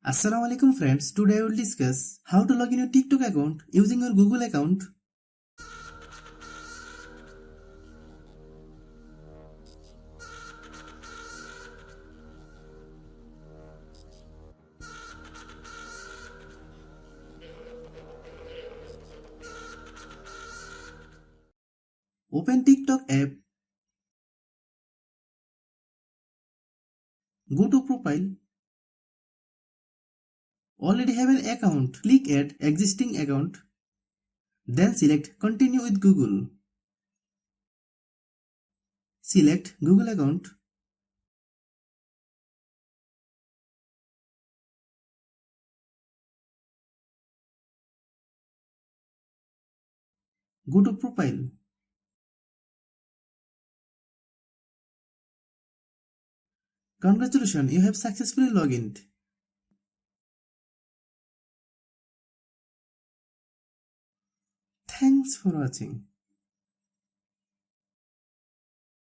Assalamu alaikum friends, today I will discuss how to log in your TikTok account using your Google account. Open TikTok app, go to profile. Already have an account, click add existing account. Then select continue with Google. Select Google account. Go to profile. Congratulations, you have successfully logged in. Thanks for watching.